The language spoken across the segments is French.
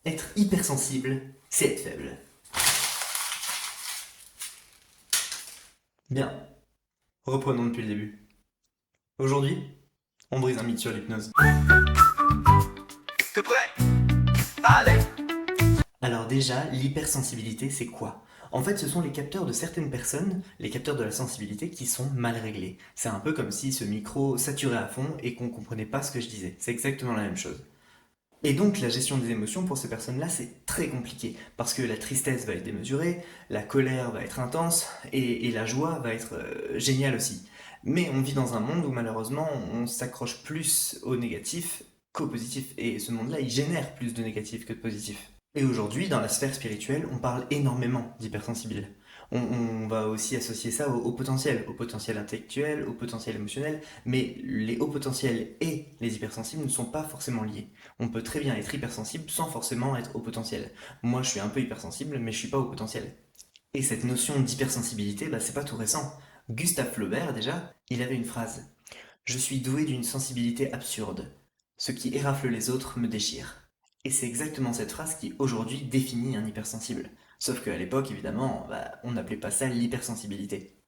Être hypersensible, c'est être faible. Bien, reprenons depuis le début. Aujourd'hui, on brise un mythe sur l'hypnose. T'es prêt? Allez! Alors déjà, l'hypersensibilité, c'est quoi? En fait, ce sont les capteurs de certaines personnes, les capteurs de la sensibilité, qui sont mal réglés. C'est un peu comme si ce micro saturait à fond et qu'on comprenait pas ce que je disais. C'est exactement la même chose. Et donc la gestion des émotions pour ces personnes-là, c'est très compliqué, parce que la tristesse va être démesurée, la colère va être intense, et la joie va être géniale aussi. Mais on vit dans un monde où malheureusement on s'accroche plus au négatif qu'au positif, et ce monde-là il génère plus de négatif que de positif. Et aujourd'hui, dans la sphère spirituelle, on parle énormément d'hypersensibles. On va aussi associer ça au potentiel intellectuel, au potentiel émotionnel, mais les hauts potentiels et les hypersensibles ne sont pas forcément liés. On peut très bien être hypersensible sans forcément être au potentiel. Moi, je suis un peu hypersensible, mais je suis pas au potentiel. Et cette notion d'hypersensibilité, bah, c'est pas tout récent. Gustave Flaubert, déjà, il avait une phrase. Je suis doué d'une sensibilité absurde. Ce qui érafle les autres me déchire. Et c'est exactement cette phrase qui, aujourd'hui, définit un hypersensible. Sauf qu'à l'époque, évidemment, bah, on n'appelait pas ça l'hypersensibilité.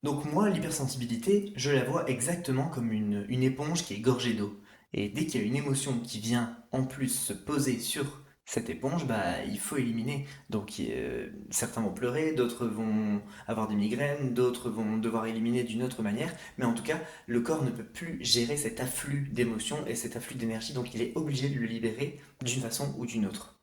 Donc moi, l'hypersensibilité, je la vois exactement comme une éponge qui est gorgée d'eau. Et dès qu'il y a une émotion qui vient en plus se poser sur cette éponge, bah il faut éliminer. Donc certains vont pleurer, d'autres vont avoir des migraines, d'autres vont devoir éliminer d'une autre manière. Mais en tout cas, le corps ne peut plus gérer cet afflux d'émotions et cet afflux d'énergie, donc il est obligé de le libérer d'une façon ou d'une autre.